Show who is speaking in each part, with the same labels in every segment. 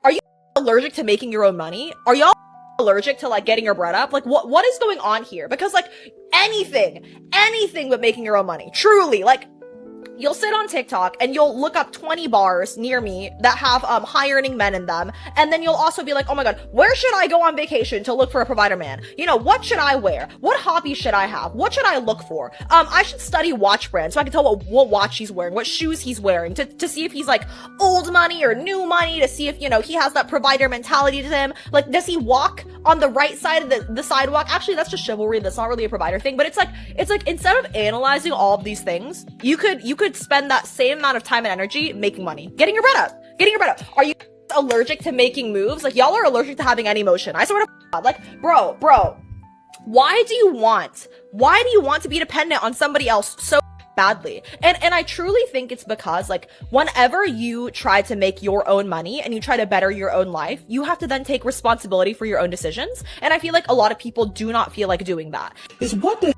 Speaker 1: Are you allergic to making your own money? Are y'all allergic to like getting your bread up? Like what is going on here? Because like anything but making your own money. Truly, like you'll sit on TikTok and you'll look up 20 bars near me that have high earning men in them, and then you'll also be like, oh my god, where should I go on vacation to look for a provider man? You know, what should I wear? What hobby should I have? What should I look for? I should study watch brands so I can tell what watch he's wearing, what shoes he's wearing, to see if he's like old money or new money, to see if, you know, he has that provider mentality to him. Like, does he walk on the right side of the sidewalk? Actually, that's just chivalry. That's not really a provider thing. But it's like instead of analyzing all of these things, you could spend that same amount of time and energy making money, getting your bread up. Are you allergic to making moves? Like, y'all are allergic to having any emotion. I swear to God. Like, bro, why do you want to be dependent on somebody else so badly? And I truly think it's because, like, whenever you try to make your own money and you try to better your own life, you have to then take responsibility for your own decisions. And I feel like a lot of people do not feel like doing that.
Speaker 2: Is what the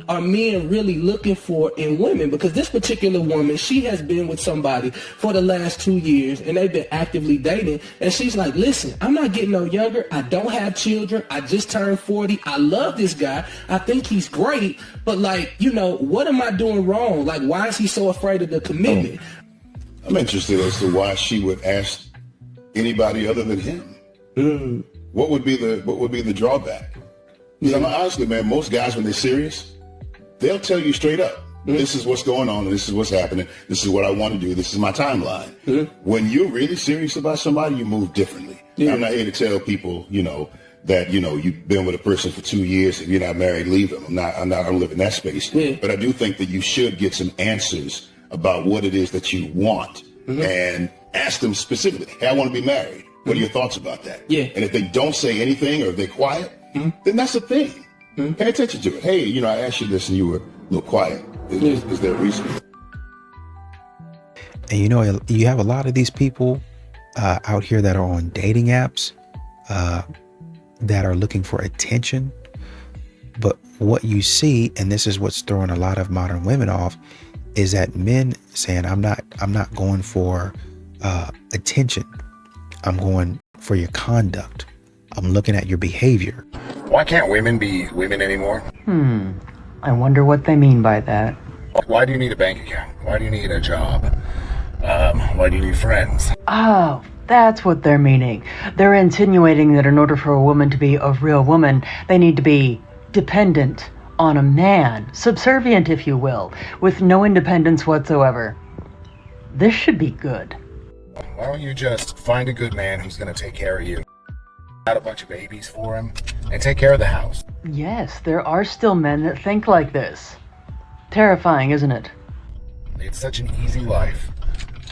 Speaker 2: are men really looking for in women? Because this particular woman, she has been with somebody for the last 2 years and they've been actively dating, and she's like, listen, I'm not getting no younger, I don't have children, I just turned 40, I love this guy, I think he's great, but like, you know, what am I doing wrong? Like, why is he so afraid of the commitment?
Speaker 3: I'm interested as to why she would ask anybody other than him. What would be the drawback? Because honestly, man, most guys, when they're serious, they'll tell you straight up, this is what's going on, this is what's happening, this is what I want to do, this is my timeline. When you're really serious about somebody, you move differently. I'm not here to tell people, you know, that, you know, you've been with a person for 2 years, if you're not married, leave them. I don't live in that space. But I do think that you should get some answers about what it is that you want, and ask them specifically, hey, I want to be married. What are your thoughts about that? And if they don't say anything, or if they're quiet, then that's the thing. Pay attention to it. Hey, you know, I asked you this and you were a little quiet. Is there a reason?
Speaker 4: And you know, you have a lot of these people out here that are on dating apps that are looking for attention. But what you see, and this is what's throwing a lot of modern women off, is that men saying, I'm not going for attention. I'm going for your conduct. I'm looking at your behavior.
Speaker 5: Why can't women be women anymore?
Speaker 6: I wonder what they mean by that.
Speaker 5: Why do you need a bank account? Why do you need a job? Why do you need friends?
Speaker 6: Oh, that's what they're meaning. They're insinuating that in order for a woman to be a real woman, they need to be dependent on a man, subservient, if you will, with no independence whatsoever. This should be good.
Speaker 5: Why don't you just find a good man who's going to take care of you, add a bunch of babies for him, and take care of the house?
Speaker 6: Yes, there are still men that think like this. Terrifying, isn't it?
Speaker 5: It's such an easy life.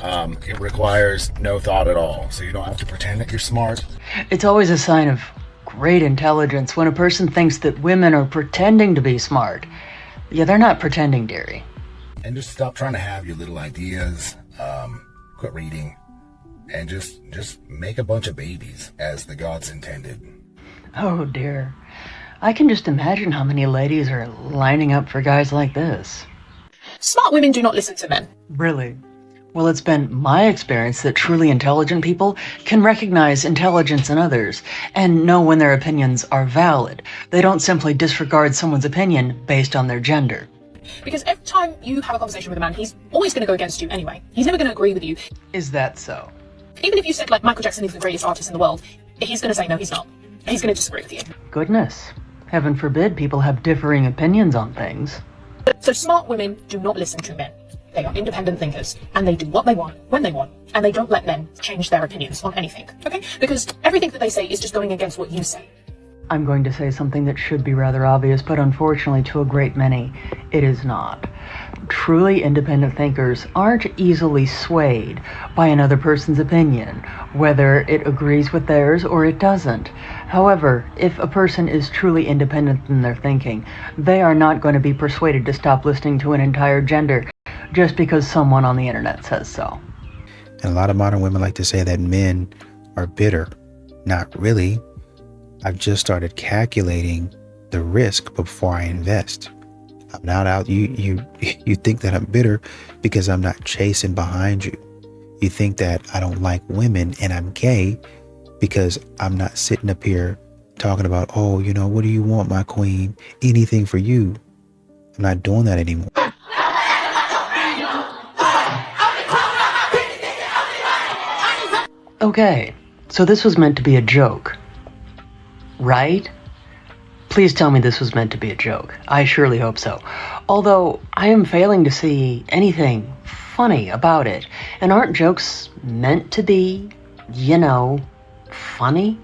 Speaker 5: It requires no thought at all, so you don't have to pretend that you're smart.
Speaker 6: It's always a sign of great intelligence when a person thinks that women are pretending to be smart. Yeah, they're not pretending, dearie.
Speaker 5: And just stop trying to have your little ideas. Quit reading. And just make a bunch of babies as the gods intended.
Speaker 6: Oh dear. I can just imagine how many ladies are lining up for guys like this.
Speaker 7: Smart women do not listen to men.
Speaker 6: Really? Well, it's been my experience that truly intelligent people can recognize intelligence in others and know when their opinions are valid. They don't simply disregard someone's opinion based on their gender.
Speaker 7: Because every time you have a conversation with a man, he's always going to go against you anyway. He's never going to agree with you.
Speaker 6: Is that so?
Speaker 7: Even if you said, like, Michael Jackson is the greatest artist in the world, he's going to say, no, he's not. He's going to disagree with you.
Speaker 6: Goodness. Heaven forbid people have differing opinions on things.
Speaker 7: So smart women do not listen to men. They are independent thinkers, and they do what they want, when they want, and they don't let men change their opinions on anything, okay? Because everything that they say is just going against what you say.
Speaker 6: I'm going to say something that should be rather obvious, but unfortunately to a great many, it is not. Truly independent thinkers aren't easily swayed by another person's opinion, whether it agrees with theirs or it doesn't. However, if a person is truly independent in their thinking, they are not going to be persuaded to stop listening to an entire gender just because someone on the internet says so.
Speaker 4: And a lot of modern women like to say that men are bitter. Not really. I've just started calculating the risk before I invest. I'm not out. You think that I'm bitter because I'm not chasing behind you. You think that I don't like women and I'm gay because I'm not sitting up here talking about, oh, you know, what do you want, my queen? Anything for you. I'm not doing that anymore.
Speaker 6: Okay, so this was meant to be a joke, right? Please tell me this was meant to be a joke. I surely hope so. Although I am failing to see anything funny about it. And aren't jokes meant to be, you know, funny?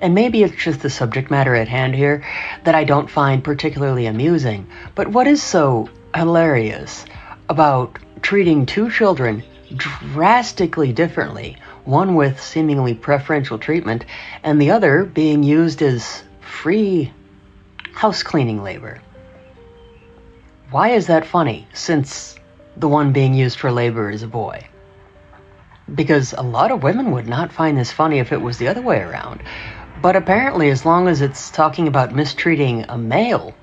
Speaker 6: And maybe it's just the subject matter at hand here that I don't find particularly amusing. But what is so hilarious about treating two children drastically differently, one with seemingly preferential treatment, and the other being used as free house cleaning labor? Why is that funny, since the one being used for labor is a boy? Because a lot of women would not find this funny if it was the other way around. But apparently, as long as it's talking about mistreating a male,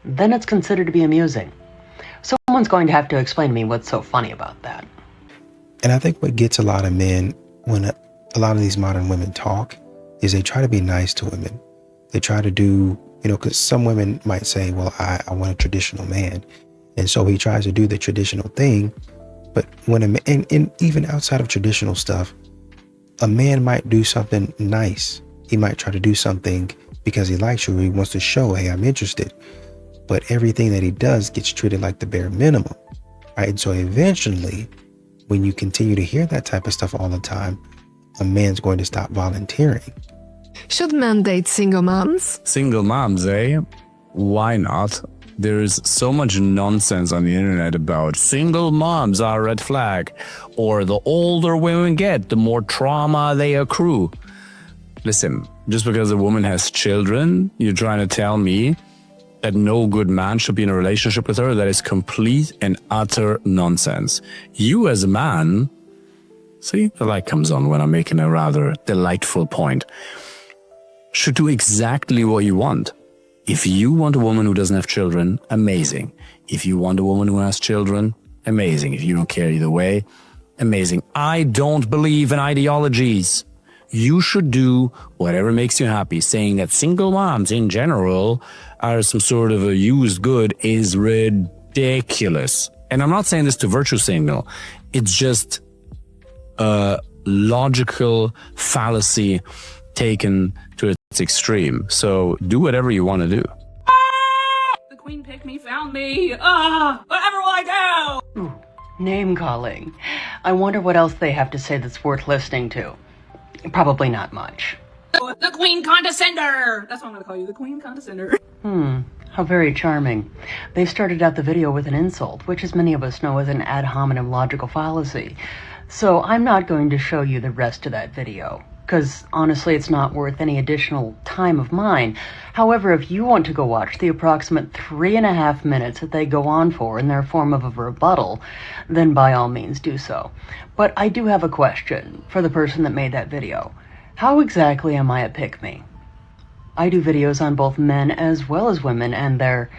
Speaker 6: then it's considered to be amusing. Someone's going to have to explain to me what's so funny about that.
Speaker 4: And I think what gets a lot of men when a lot of these modern women talk is they try to be nice to women. They try to do, you know, because some women might say, well, I want a traditional man. And so he tries to do the traditional thing. But when and even outside of traditional stuff, a man might do something nice. He might try to do something because he likes you or he wants to show, hey, I'm interested. But everything that he does gets treated like the bare minimum, right? And so eventually, when you continue to hear that type of stuff all the time, a man's going to stop volunteering.
Speaker 8: Should men date single moms?
Speaker 9: Single moms, eh? Why not? There's so much nonsense on the internet about single moms are a red flag, or the older women get, the more trauma they accrue. Listen, just because a woman has children, you're trying to tell me that no good man should be in a relationship with her? That is complete and utter nonsense. You as a man, see, the light comes on when I'm making a rather delightful point, should do exactly what you want. If you want a woman who doesn't have children, amazing. If you want a woman who has children, amazing. If you don't care either way, amazing. I don't believe in ideologies. You should do whatever makes you happy. Saying that single moms in general are some sort of a used good is ridiculous. And I'm not saying this to virtue signal. It's just a logical fallacy taken to its extreme. So do whatever you want to do.
Speaker 10: The queen picked me, found me. Whatever will I do?
Speaker 6: Ooh, name calling. I wonder what else they have to say that's worth listening to. Probably not much.
Speaker 10: The queen condescender. That's what I'm gonna call you, the queen condescender.
Speaker 6: How very charming. They started out the video with an insult, which as many of us know is an ad hominem logical fallacy. So I'm not going to show you the rest of that video, because honestly it's not worth any additional time of mine. However, if you want to go watch the approximate 3.5 minutes that they go on for in their form of a rebuttal, then by all means do so. But I do have a question for the person that made that video. How exactly am I a pick-me? I do videos on both men as well as women and their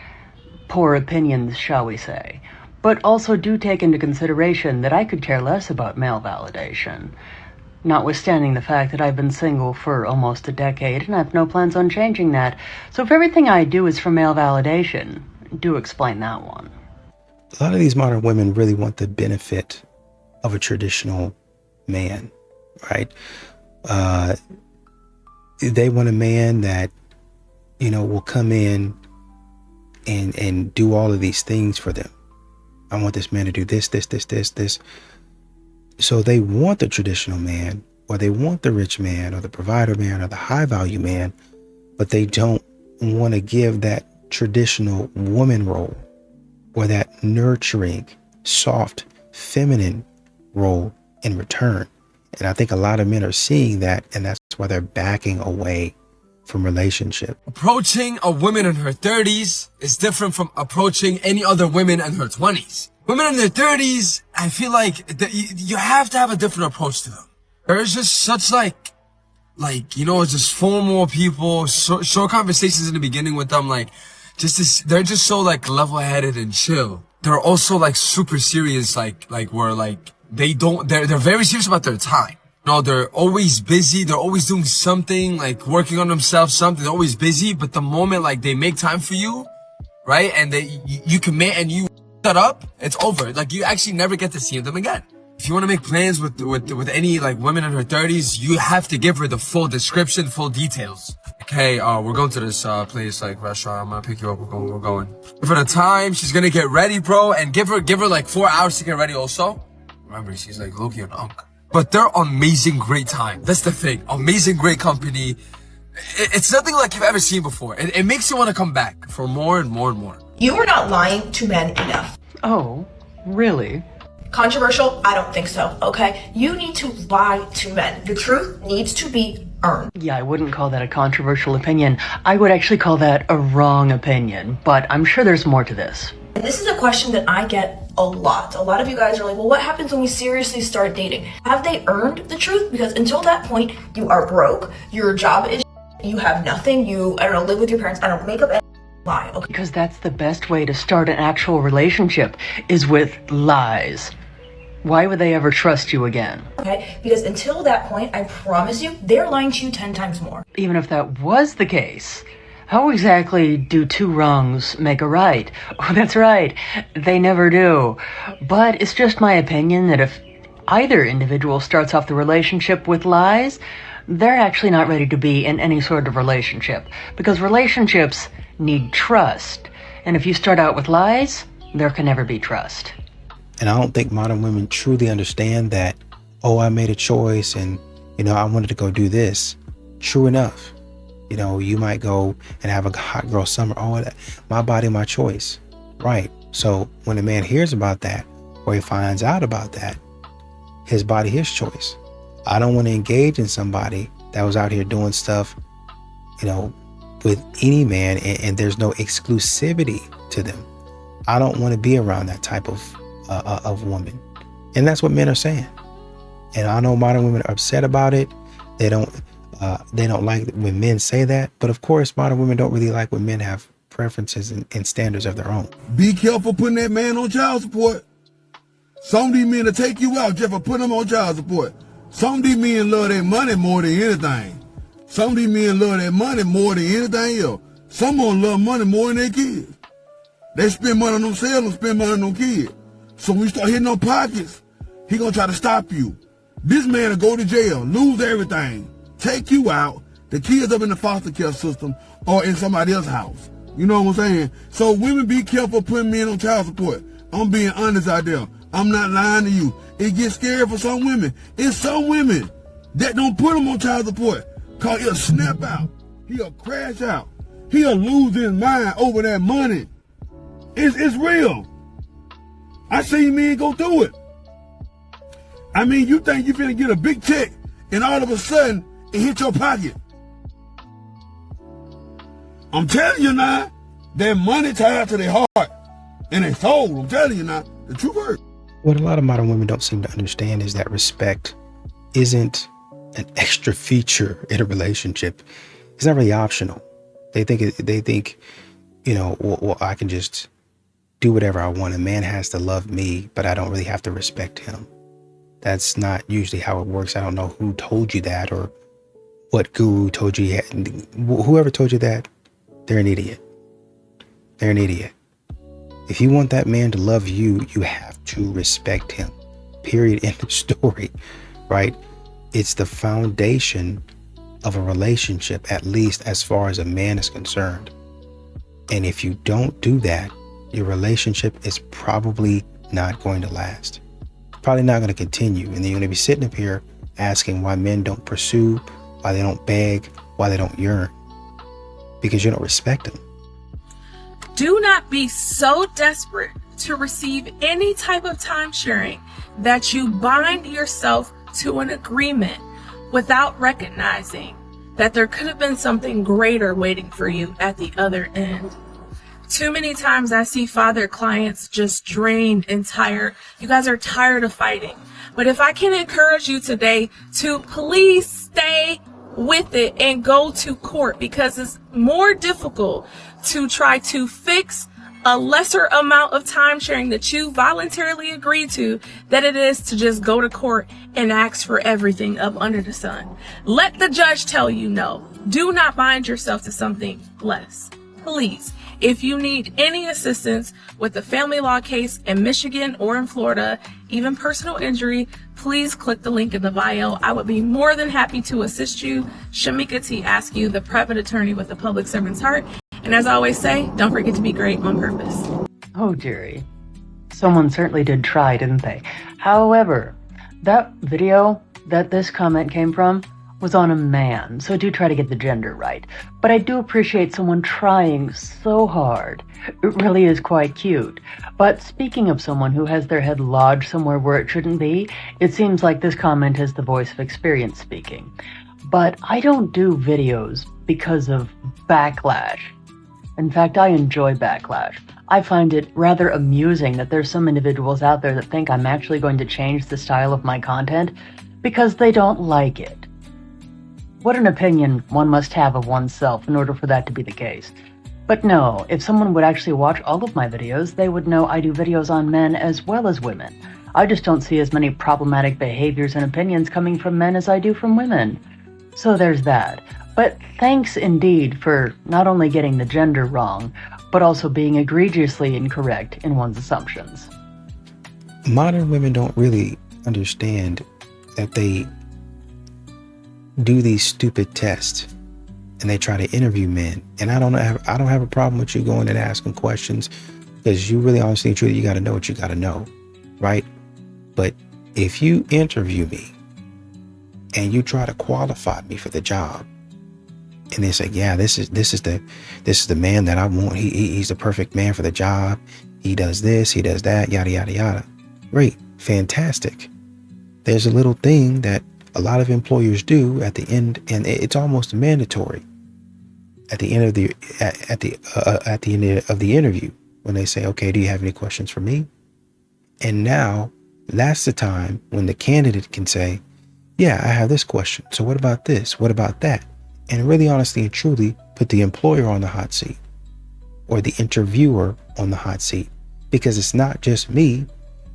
Speaker 6: poor opinions, shall we say. But also do take into consideration that I could care less about male validation. Notwithstanding the fact that I've been single for almost a decade and I have no plans on changing that. So if everything I do is for male validation, do explain that one.
Speaker 4: A lot of these modern women really want the benefit of a traditional man, right? They want a man that, you know, will come in and do all of these things for them. I want this man to do this. So they want the traditional man, or they want the rich man, or the provider man, or the high value man, but they don't want to give that traditional woman role, or that nurturing, soft, feminine role in return. And I think a lot of men are seeing that, and that's why they're backing away from relationship.
Speaker 11: Approaching a woman in her 30s is different from approaching any other women in her 20s. Women in their 30s, I feel like you have to have a different approach to them. There's just such you know, just formal people, short conversations in the beginning with them, they're just so level-headed and chill. They're also super serious, where they're very serious about their time. You know, they're always busy. They're always doing something, like working on themselves, something. They're always busy. But the moment like they make time for you, right? And you commit and you shut up, it's over. Like you actually never get to see them again. If you want to make plans with any like women in her 30s, you have to give her the full description, full details. Okay, we're going to this place, like restaurant. I'm gonna pick you up. We're going. For the time, she's gonna get ready, bro, and give her like 4 hours to get ready. Also, remember, she's like Loki and Unk. But they're amazing, great time. That's the thing. Amazing, great company. It's nothing like you've ever seen before. It makes you want to come back for more and more and more.
Speaker 1: You are not lying to men enough.
Speaker 6: Oh, really?
Speaker 1: Controversial? I don't think so, okay? You need to lie to men. The truth needs to be earned.
Speaker 6: Yeah, I wouldn't call that a controversial opinion. I would actually call that a wrong opinion, but I'm sure there's more to this.
Speaker 1: And this is a question that I get a lot. A lot of you guys are like, well, what happens when we seriously start dating? Have they earned the truth? Because until that point, you are broke, your job is you have nothing, you, I don't know, live with your parents, I don't make up any lie, okay?
Speaker 6: Because that's the best way to start an actual relationship, is with lies. Why would they ever trust you again?
Speaker 1: Okay, because until that point, I promise you, they're lying to you 10 times more.
Speaker 6: Even if that was the case, how exactly do two wrongs make a right? Oh, that's right, they never do. But it's just my opinion that if either individual starts off the relationship with lies, they're actually not ready to be in any sort of relationship. Because relationships need trust. And if you start out with lies, there can never be trust.
Speaker 4: And I don't think modern women truly understand that, oh, I made a choice and, I wanted to go do this. True enough. You might go and have a hot girl summer. Oh, my body, my choice. Right. So when a man hears about that, or he finds out about that, his body, his choice. I don't want to engage in somebody that was out here doing stuff, with any man and there's no exclusivity to them. I don't want to be around that type of woman. And that's what men are saying. And I know modern women are upset about it. They don't like when men say that. But of course, modern women don't really like when men have preferences and standards of their own.
Speaker 12: Be careful putting that man on child support. Some of these men will take you out just for putting them on child support. Some of these men love their money more than anything. Some of these men love their money more than anything else. Some of them love money more than their kids. They spend money on themselves and spend money on their kids. So when you start hitting on pockets, he gonna try to stop you. This man will go to jail, lose everything, take you out, the kids up in the foster care system or in somebody else's house. You know what I'm saying? So women, be careful putting men on child support. I'm being honest out there. I'm not lying to you. It gets scary for some women. It's some women that don't put them on child support because he'll snap out. He'll crash out. He'll lose his mind over that money. It's real. I seen men go through it. I mean, you think you're finna get a big check and all of a sudden it hit your pocket. I'm telling you now, that money tied to their heart and their soul. I'm telling you now, the true word.
Speaker 4: What a lot of modern women don't seem to understand is that respect isn't an extra feature in a relationship. It's not really optional. They think, well, I can just do whatever I want. A man has to love me, but I don't really have to respect him. That's not usually how it works. I don't know who told you that or what guru told you. Whoever told you that, they're an idiot. They're an idiot. If you want that man to love you, you have to respect him. Period. End of story. Right? It's the foundation of a relationship, at least as far as a man is concerned. And if you don't do that, your relationship is probably not going to last. Probably not going to continue. And then you're going to be sitting up here asking why men don't pursue, why they don't beg, why they don't yearn. Because you don't respect them.
Speaker 10: Do not be so desperate to receive any type of time sharing that you bind yourself to an agreement without recognizing that there could have been something greater waiting for you at the other end. Too many times I see father clients just drained and tired. You guys are tired of fighting. But if I can encourage you today to please stay with it and go to court, because it's more difficult to try to fix a lesser amount of time sharing that you voluntarily agreed to than it is to just go to court and ask for everything up under the sun. Let the judge tell you no. Do not bind yourself to something less. Please, if you need any assistance with a family law case in Michigan or in Florida, even personal injury, please click the link in the bio. I would be more than happy to assist you. Shamika T. Askew, the private attorney with a public servant's heart. And as I always say, don't forget to be great on purpose.
Speaker 6: Oh, dearie. Someone certainly did try, didn't they? However, that video that this comment came from was on a man, so do try to get the gender right. But I do appreciate someone trying so hard. It really is quite cute. But speaking of someone who has their head lodged somewhere where it shouldn't be, it seems like this comment is the voice of experience speaking. But I don't do videos because of backlash. In fact, I enjoy backlash. I find it rather amusing that there's some individuals out there that think I'm actually going to change the style of my content because they don't like it. What an opinion one must have of oneself in order for that to be the case. But no, if someone would actually watch all of my videos, they would know I do videos on men as well as women. I just don't see as many problematic behaviors and opinions coming from men as I do from women. So there's that. But thanks indeed for not only getting the gender wrong, but also being egregiously incorrect in one's assumptions.
Speaker 4: Modern women don't really understand that they do these stupid tests and they try to interview men. And I don't have a problem with you going and asking questions, because you really honestly and truly, you got to know what you got to know, right? But if you interview me and you try to qualify me for the job, and they say, yeah, this is the man that I want. He's the perfect man for the job. He does this, he does that, yada yada yada. Great, fantastic. There's a little thing that a lot of employers do at the end, and it's almost mandatory at the end of the end of the interview, when they say, okay, do you have any questions for me? And now that's the time when the candidate can say, yeah, I have this question. So what about this? What about that? And really honestly and truly put the employer on the hot seat, or the interviewer on the hot seat, because it's not just me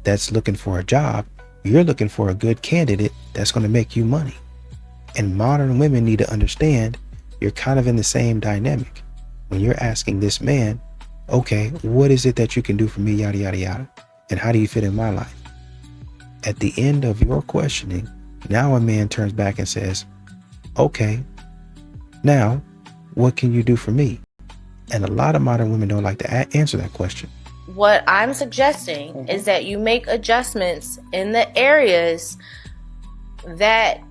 Speaker 4: that's looking for a job. You're looking for a good candidate that's going to make you money. And modern women need to understand you're kind of in the same dynamic. When you're asking this man, okay, what is it that you can do for me, yada, yada, yada, and how do you fit in my life? At the end of your questioning, now a man turns back and says, okay, now what can you do for me? And a lot of modern women don't like to answer that question.
Speaker 13: What I'm suggesting is that you make adjustments in the areas that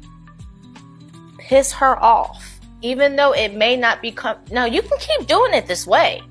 Speaker 13: piss her off, even though it may not become. Now, you can keep doing it this way.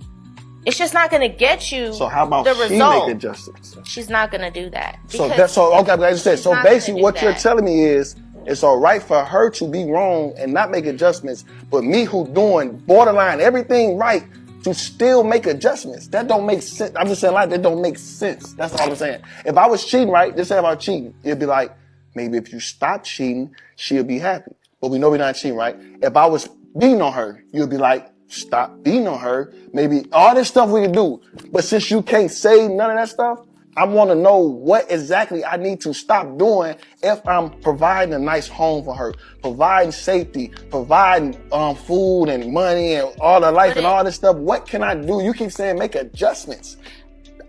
Speaker 13: It's just not going to get you
Speaker 14: so how about
Speaker 13: the
Speaker 14: she
Speaker 13: result.
Speaker 14: make adjustments?
Speaker 13: She's not going to do that.
Speaker 14: Okay, like I just said, so basically what you're telling me is it's all right for her to be wrong and not make adjustments, but me who doing borderline everything right to still make adjustments. That don't make sense. I'm just saying, like, that don't make sense. That's all I'm saying. If I was cheating, right, just say about cheating, it'd be like, maybe if you stop cheating, she'll be happy. But we know we're not cheating, right? If I was beating on her, you'll be like, stop beating on her. Maybe all this stuff we can do. But since you can't say none of that stuff, I want to know what exactly I need to stop doing if I'm providing a nice home for her, providing safety, providing food and money and all the life and all this stuff. What can I do? You keep saying make adjustments.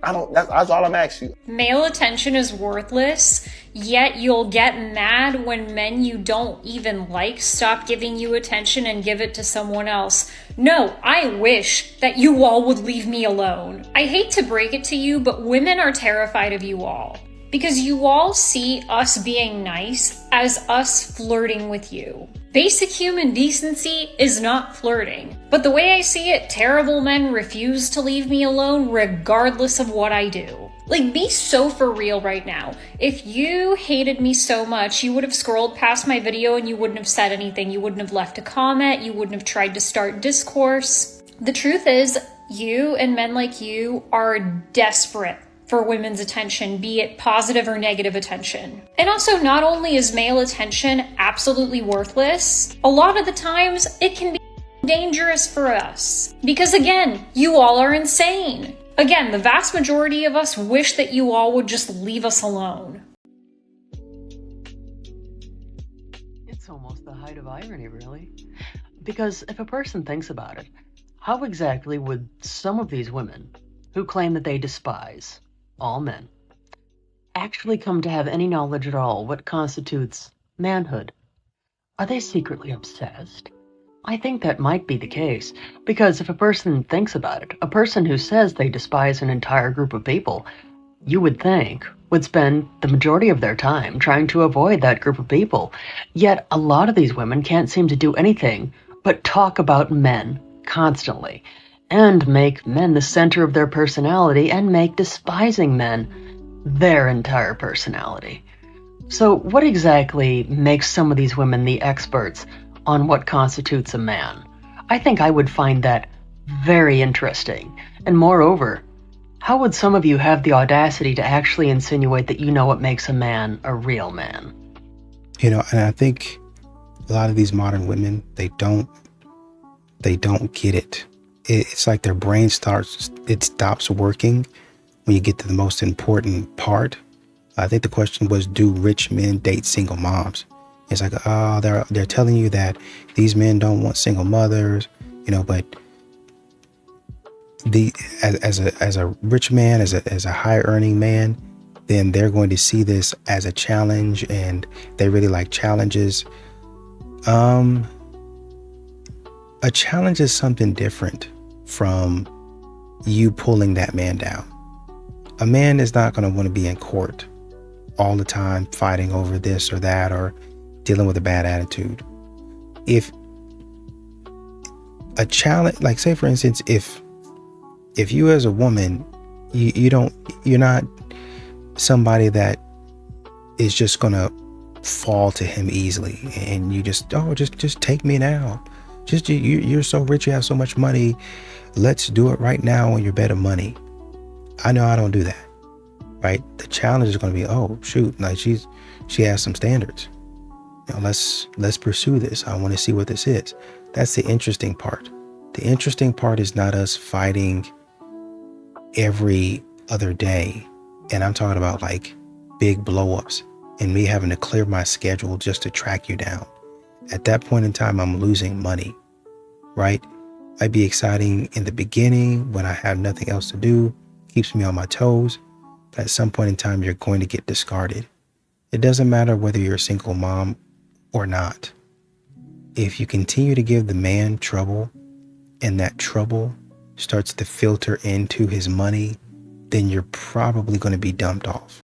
Speaker 14: That's all I'm asking you.
Speaker 15: Male attention is worthless, yet you'll get mad when men you don't even like stop giving you attention and give it to someone else. No, I wish that you all would leave me alone. I hate to break it to you, but women are terrified of you all. Because you all see us being nice as us flirting with you. Basic human decency is not flirting. But the way I see it, terrible men refuse to leave me alone regardless of what I do. Like, be so for real right now. If you hated me so much, you would have scrolled past my video and you wouldn't have said anything. You wouldn't have left a comment. You wouldn't have tried to start discourse. The truth is, you and men like you are desperate for women's attention, be it positive or negative attention. And also, not only is male attention absolutely worthless, a lot of the times it can be dangerous for us. Because again, you all are insane. Again, the vast majority of us wish that you all would just leave us alone.
Speaker 6: It's almost the height of irony, really. Because if a person thinks about it, how exactly would some of these women, who claim that they despise all men, actually come to have any knowledge at all what constitutes manhood? Are they secretly obsessed? I think that might be the case, because if a person thinks about it, a person who says they despise an entire group of people, you would think, would spend the majority of their time trying to avoid that group of people. Yet a lot of these women can't seem to do anything but talk about men constantly, and make men the center of their personality, and make despising men their entire personality. So what exactly makes some of these women the experts on what constitutes a man? I think I would find that very interesting. And moreover, how would some of you have the audacity to actually insinuate that you know what makes a man a real man?
Speaker 4: You know, and I think a lot of these modern women, they don't get it. It's like their brain stops working when you get to the most important part. I think the question was, do rich men date single moms? It's like, oh, they're telling you that these men don't want single mothers, you know, but as a rich man, as a high earning man, then they're going to see this as a challenge, and they really like challenges. A challenge is something different from you pulling that man down. A man is not going to want to be in court all the time fighting over this or that, or dealing with a bad attitude. If a challenge, like say for instance, if you as a woman, you're not somebody that is just gonna fall to him easily, and you just take me now. You're so rich, you have so much money, let's do it right now on your bed of money. I know I don't do that, right? The challenge is going to be, oh shoot, like she has some standards. You know, let's pursue this. I want to see what this is. That's the interesting part. The interesting part is not us fighting every other day, and I'm talking about like big blow-ups, and me having to clear my schedule just to track you down. At that point in time, I'm losing money, right? Might be exciting in the beginning when I have nothing else to do, keeps me on my toes, but at some point in time, you're going to get discarded. It doesn't matter whether you're a single mom or not. If you continue to give the man trouble, and that trouble starts to filter into his money, then you're probably going to be dumped off.